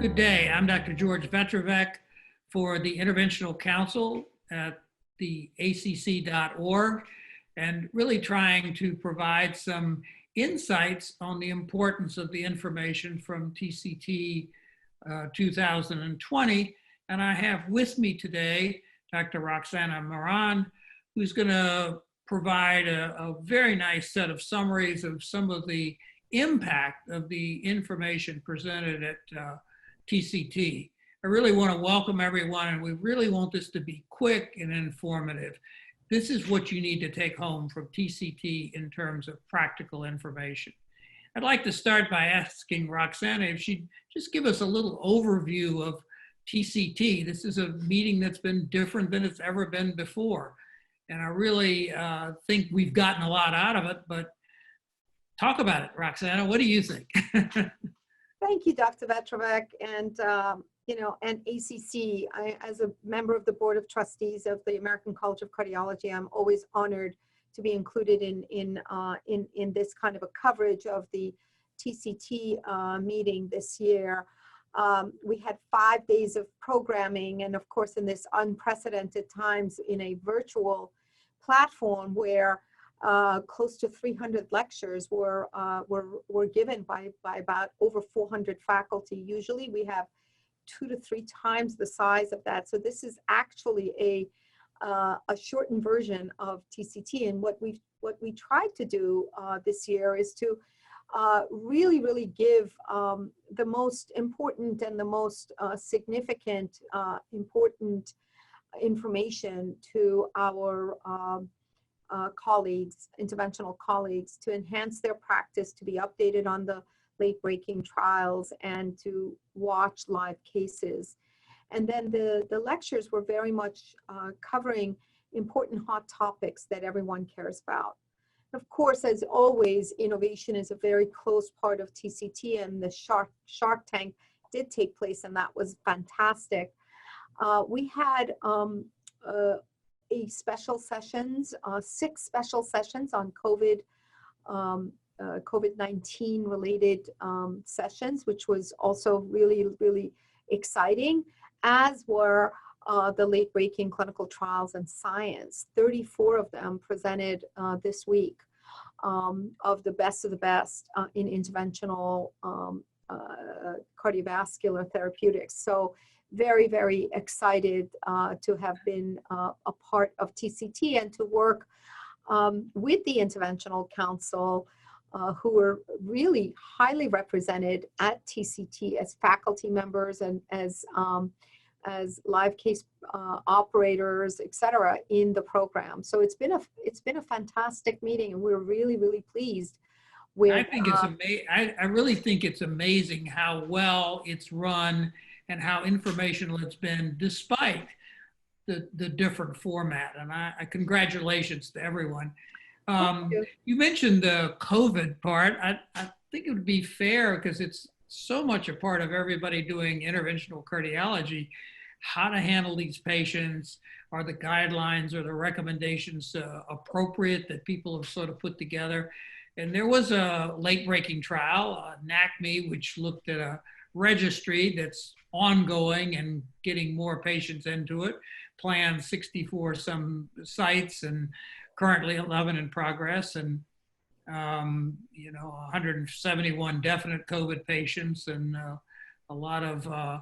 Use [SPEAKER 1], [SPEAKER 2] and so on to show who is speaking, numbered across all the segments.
[SPEAKER 1] Good day. I'm Dr. George Vetrovec for the Interventional Council at the ACC.org, and really trying to provide some insights on the importance of the information from TCT 2020. And I have with me today Dr. Roxana Mehran, who's going to provide a very nice set of summaries of some of the impact of the information presented at TCT. I really want to welcome everyone, and we really want this to be quick and informative. This is what you need to take home from TCT in terms of practical information. I'd like to start by asking Roxana if she'd just give us a little overview of TCT. This is a meeting that's been different than it's ever been before. And I really think we've gotten a lot out of it, but talk about it, Roxana. What do you think?
[SPEAKER 2] Thank you, Dr. Vetrovec, and and ACC. As a member of the Board of Trustees of the American College of Cardiology, I'm always honored to be included in this kind of a coverage of the TCT meeting this year. We had 5 days of programming, and of course, in this unprecedented times, in a virtual platform where close to 300 lectures were given by about over 400 faculty. Usually we have 2 to 3 times the size of that. So this is actually a shortened version of TCT. And what we tried to do this year is to really give the most important and the most significant important information to our colleagues, interventional colleagues, to enhance their practice, to be updated on the late-breaking trials, and to watch live cases. And then the lectures were very much covering important hot topics that everyone cares about. Of course, as always, innovation is a very close part of TCT, and the Shark Tank did take place, and that was fantastic. We had special sessions, 6 special sessions on COVID-19 related sessions, which was also really exciting, as were the late-breaking clinical trials and science. 34 of them presented this week of the best in interventional cardiovascular therapeutics. So very excited to have been a part of TCT and to work with the Interventional Council, who were really highly represented at TCT as faculty members and as live case operators, etc., in the program. So it's been a fantastic meeting, and we're really pleased with.
[SPEAKER 1] I think it's amazing. I really think it's amazing how well it's run and how informational it's been, despite the different format. And I congratulations to everyone. You mentioned the COVID part. I think it would be fair, because it's so much a part of everybody doing interventional cardiology, how to handle these patients. Are the guidelines or the recommendations appropriate that people have sort of put together? And there was a late-breaking trial, NACMI, which looked at a registry that's ongoing and getting more patients into it, planned 64 some sites and currently 11 in progress, and 171 definite COVID patients, and a lot of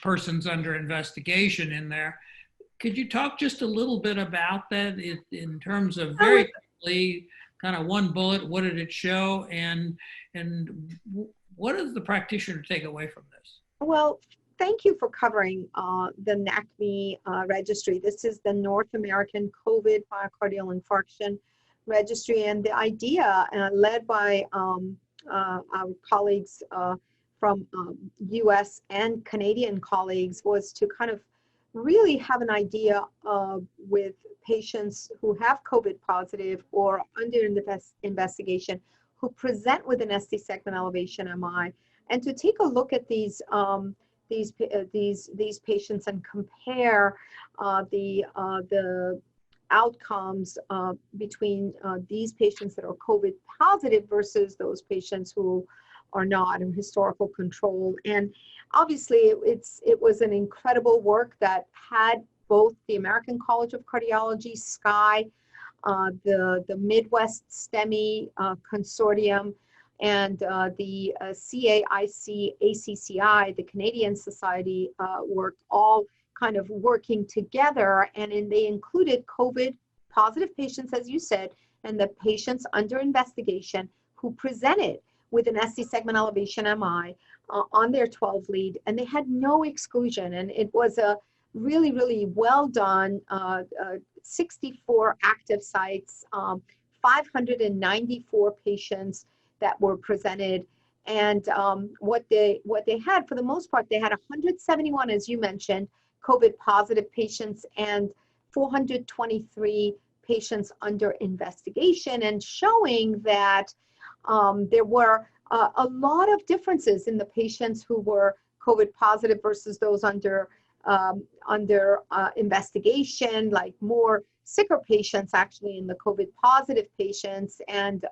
[SPEAKER 1] persons under investigation in there. Could you talk just a little bit about that in terms of very quickly, kind of one bullet, what did it show, and what does the practitioner take away from this?
[SPEAKER 2] Well, thank you for covering the NACMI registry. This is the North American COVID Myocardial Infarction Registry, and the idea, led by our colleagues from US and Canadian colleagues, was to kind of really have an idea with patients who have COVID positive or under investigation, who present with an ST segment elevation MI, and to take a look at these patients and compare the outcomes between these patients that are COVID positive versus those patients who or not, and historical control. And obviously it was an incredible work that had both the American College of Cardiology, SCI, the Midwest STEMI Consortium, and the CAIC, ACCI, the Canadian Society, worked all kind of working together, and they included COVID positive patients, as you said, and the patients under investigation who presented with an ST segment elevation MI on their 12 lead, and they had no exclusion. And it was a really, really well done, 64 active sites, 594 patients that were presented. And what they had, for the most part, they had 171, as you mentioned, COVID positive patients and 423 patients under investigation, and showing that there were a lot of differences in the patients who were COVID positive versus those under investigation, like more sicker patients actually in the COVID positive patients. And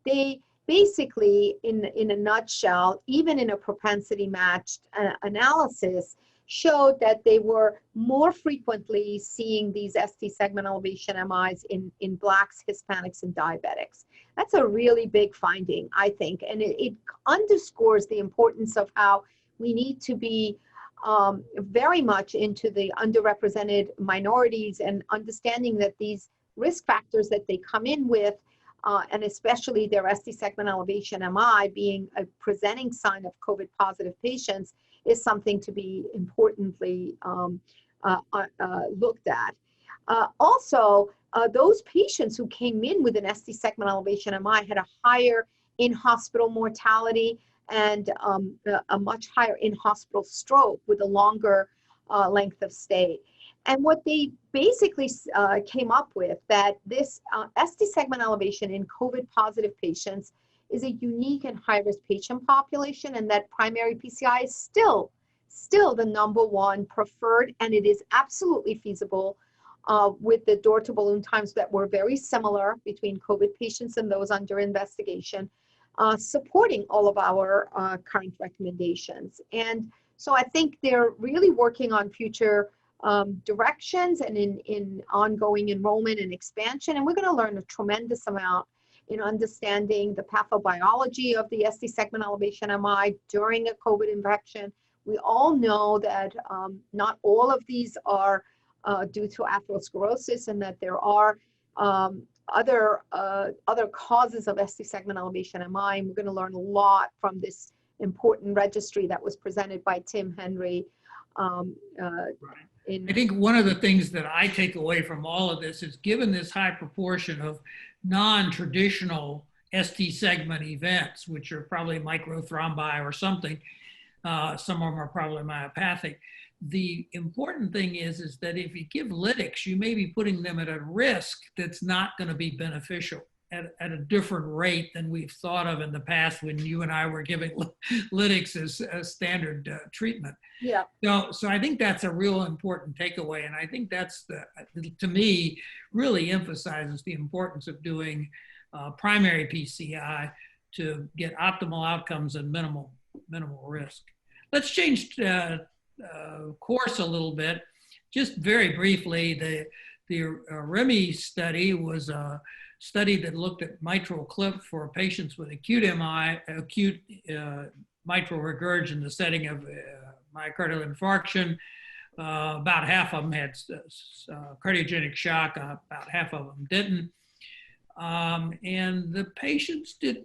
[SPEAKER 2] they basically, in a nutshell, even in a propensity matched analysis, showed that they were more frequently seeing these ST segment elevation MIs in Blacks, Hispanics, and diabetics. That's a really big finding, I think, and it underscores the importance of how we need to be very much into the underrepresented minorities, and understanding that these risk factors that they come in with, and especially their ST segment elevation MI being a presenting sign of COVID positive patients, is something to be importantly looked at. Also, those patients who came in with an ST segment elevation MI had a higher in-hospital mortality and a much higher in-hospital stroke with a longer length of stay. And what they basically came up with, that this ST segment elevation in COVID positive patients is a unique and high-risk patient population, and that primary PCI is still the #1 preferred, and it is absolutely feasible with the door-to-balloon times that were very similar between COVID patients and those under investigation, supporting all of our current recommendations. And so I think they're really working on future directions and in ongoing enrollment and expansion, and we're going to learn a tremendous amount in understanding the pathobiology of the ST segment elevation MI during a COVID infection. We all know that not all of these are due to atherosclerosis, and that there are other causes of ST segment elevation MI. And we're going to learn a lot from this important registry that was presented by Tim Henry.
[SPEAKER 1] I think one of the things that I take away from all of this is, given this high proportion of non-traditional ST segment events, which are probably microthrombi or something, some of them are probably myopathic. The important thing is that if you give lytics, you may be putting them at a risk that's not going to be beneficial at a different rate than we've thought of in the past when you and I were giving lytics as a standard treatment.
[SPEAKER 2] Yeah.
[SPEAKER 1] So I think that's a real important takeaway. And I think that's, to me, really emphasizes the importance of doing primary PCI to get optimal outcomes and minimal risk. Let's change course a little bit. Just very briefly, the IREMMI study was a study that looked at mitral clip for patients with acute mitral regurg in the setting of myocardial infarction. About half of them had cardiogenic shock, about half of them didn't. And the patients did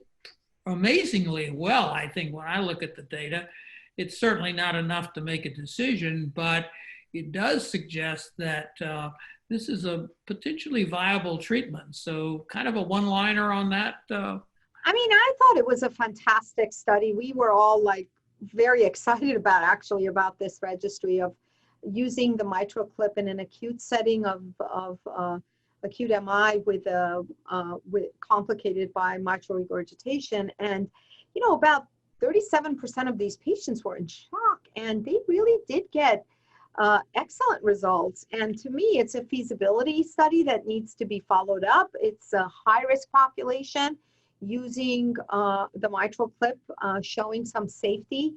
[SPEAKER 1] amazingly well, I think, when I look at the data. It's certainly not enough to make a decision, but it does suggest that this is a potentially viable treatment. So kind of a one-liner on that.
[SPEAKER 2] I mean, I thought it was a fantastic study. We were all like very excited about this registry of using the mitral clip in an acute setting of acute MI with complicated by mitral regurgitation. And, you know, about 37% of these patients were in shock, and they really did get excellent results. And to me, it's a feasibility study that needs to be followed up. It's a high-risk population. using the mitral clip, showing some safety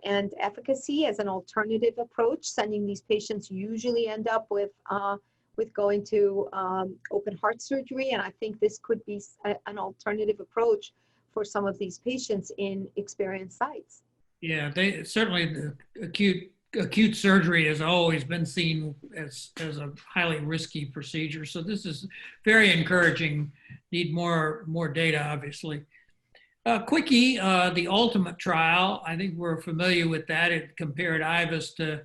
[SPEAKER 2] and efficacy as an alternative approach. Sending these patients usually end up with going to open heart surgery, and I think this could be an alternative approach for some of these patients in experienced sites.
[SPEAKER 1] Yeah, they certainly, the acute surgery has always been seen as a highly risky procedure. So this is very encouraging. Need more data, obviously. Quickie, the ultimate trial, I think we're familiar with that. It compared IVUS to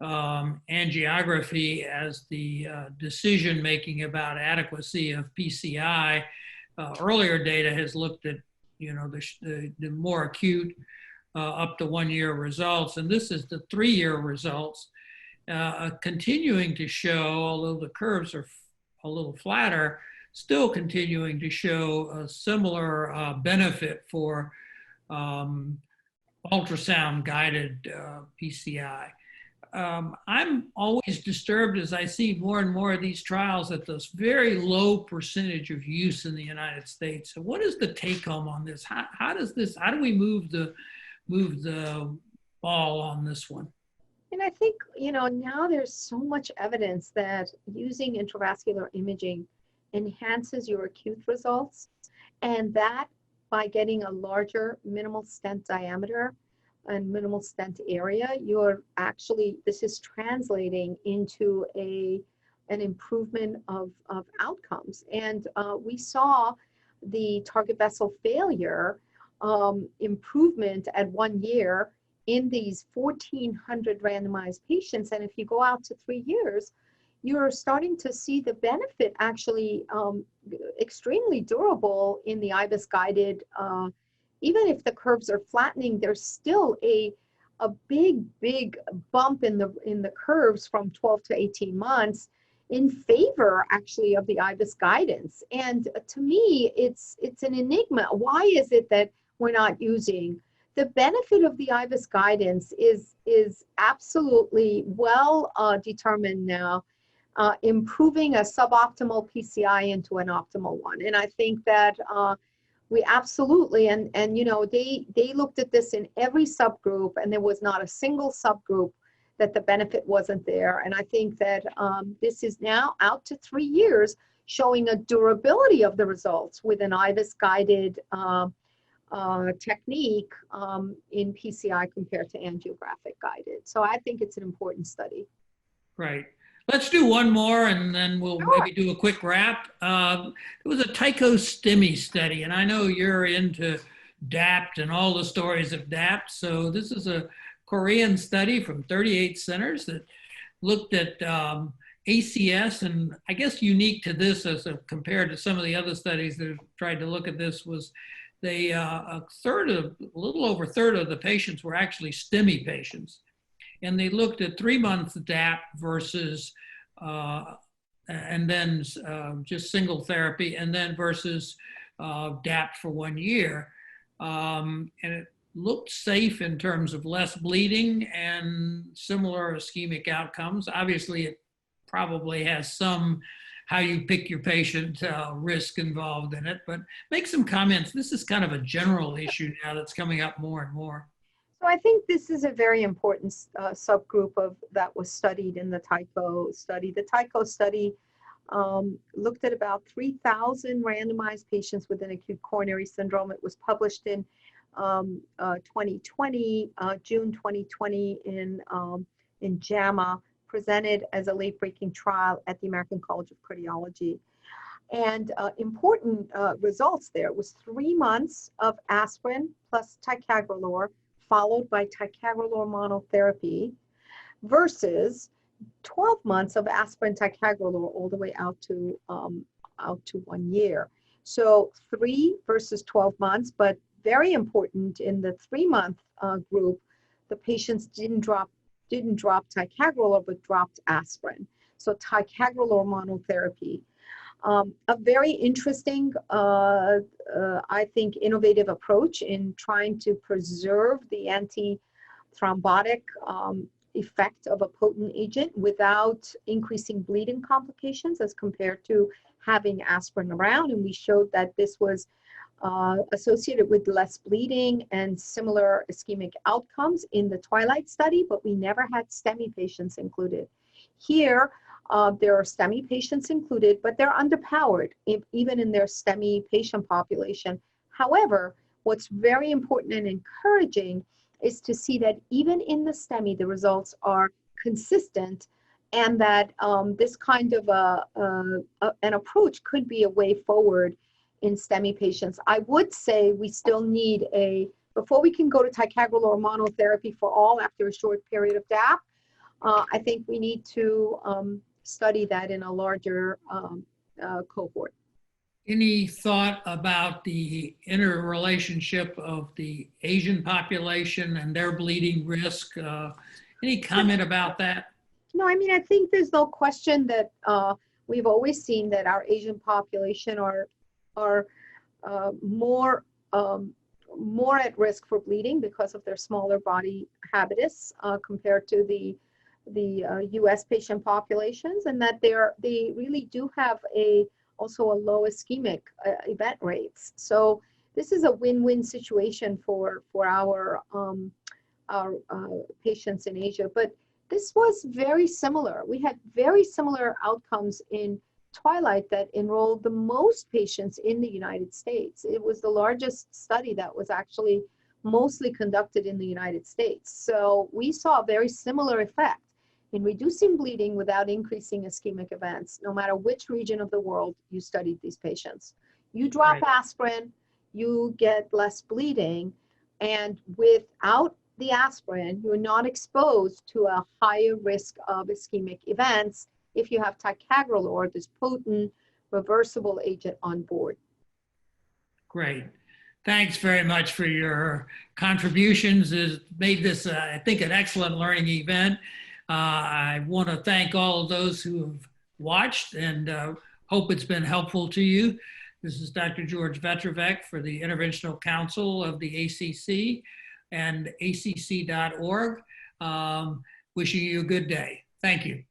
[SPEAKER 1] angiography as the decision-making about adequacy of PCI. Earlier data has looked at, the more acute up to 1 year results, and this is the 3-year results, continuing to show, although the curves are a little flatter, still continuing to show a similar benefit for ultrasound-guided PCI. I'm always disturbed as I see more and more of these trials at this very low percentage of use in the United States. So what is the take home on this? How do we move the ball on this one?
[SPEAKER 2] And I think, now there's so much evidence that using intravascular imaging enhances your acute results, and that by getting a larger minimal stent diameter and minimal stent area, this is translating into an improvement of outcomes. And we saw the target vessel failure improvement at 1 year in these 1,400 randomized patients. And if you go out to 3 years, you're starting to see the benefit actually extremely durable in the IVUS guided. Even if the curves are flattening, there's still a big bump in the curves from 12 to 18 months in favor actually of the IVUS guidance. And to me, it's an enigma. Why is it that we're not using? The benefit of the IVUS guidance is absolutely well determined now, improving a suboptimal PCI into an optimal one. And I think that we absolutely, and they looked at this in every subgroup, and there was not a single subgroup that the benefit wasn't there. And I think that this is now out to 3 years, showing a durability of the results with an IVUS guided technique in PCI compared to angiographic guided. So I think it's an important study.
[SPEAKER 1] Right. Let's do one more, and then we'll maybe do a quick wrap. It was a TICO-STEMI study, and I know you're into DAPT and all the stories of DAPT. So this is a Korean study from 38 centers that looked at ACS, and I guess unique to this compared to some of the other studies that have tried to look at this was a little over a third of the patients were actually STEMI patients. And they looked at 3 months DAPT versus, and then just single therapy, and then versus DAPT for 1 year. And it looked safe in terms of less bleeding and similar ischemic outcomes. Obviously, it probably has some how you pick your patient risk involved in it, but make some comments. This is kind of a general issue now that's coming up more and more.
[SPEAKER 2] So I think this is a very important subgroup that was studied in the TICO study. The TICO study looked at about 3,000 randomized patients with an acute coronary syndrome. It was published in 2020, June 2020 in JAMA, presented as a late-breaking trial at the American College of Cardiology. And important results there was 3 months of aspirin plus ticagrelor, followed by ticagrelor monotherapy, versus 12 months of aspirin ticagrelor all the way out to 1 year. So 3 versus 12 months, but very important in the 3-month group, the patients didn't drop ticagrelor, but dropped aspirin. So ticagrelor monotherapy. A very interesting, I think, innovative approach in trying to preserve the anti-thrombotic effect of a potent agent without increasing bleeding complications as compared to having aspirin around, and we showed that this was associated with less bleeding and similar ischemic outcomes in the Twilight study, but we never had STEMI patients included. Here, there are STEMI patients included, but they're underpowered, even in their STEMI patient population. However, what's very important and encouraging is to see that even in the STEMI, the results are consistent, and that this kind of an approach could be a way forward in STEMI patients. I would say we still need before we can go to ticagrelor or monotherapy for all after a short period of DAP, I think we need to study that in a larger cohort.
[SPEAKER 1] Any thought about the interrelationship of the Asian population and their bleeding risk? Any comment about that?
[SPEAKER 2] No, I mean, I think there's no question that we've always seen that our Asian population are more at risk for bleeding because of their smaller body habitus compared to the U.S. patient populations, and that they really do have also a low ischemic event rates. So this is a win-win situation for our patients in Asia. But this was very similar. We had very similar outcomes in Twilight that enrolled the most patients in the United States. It was the largest study that was actually mostly conducted in the United States. So we saw a very similar effect in reducing bleeding without increasing ischemic events, no matter which region of the world you studied these patients. You drop aspirin, you get less bleeding, and without the aspirin, you're not exposed to a higher risk of ischemic events if you have ticagrelor, this potent reversible agent on board.
[SPEAKER 1] Great. Thanks very much for your contributions. It's made this, I think, an excellent learning event. I want to thank all of those who have watched and hope it's been helpful to you. This is Dr. George Vetrovec for the Interventional Council of the ACC and acc.org. Wishing you a good day. Thank you.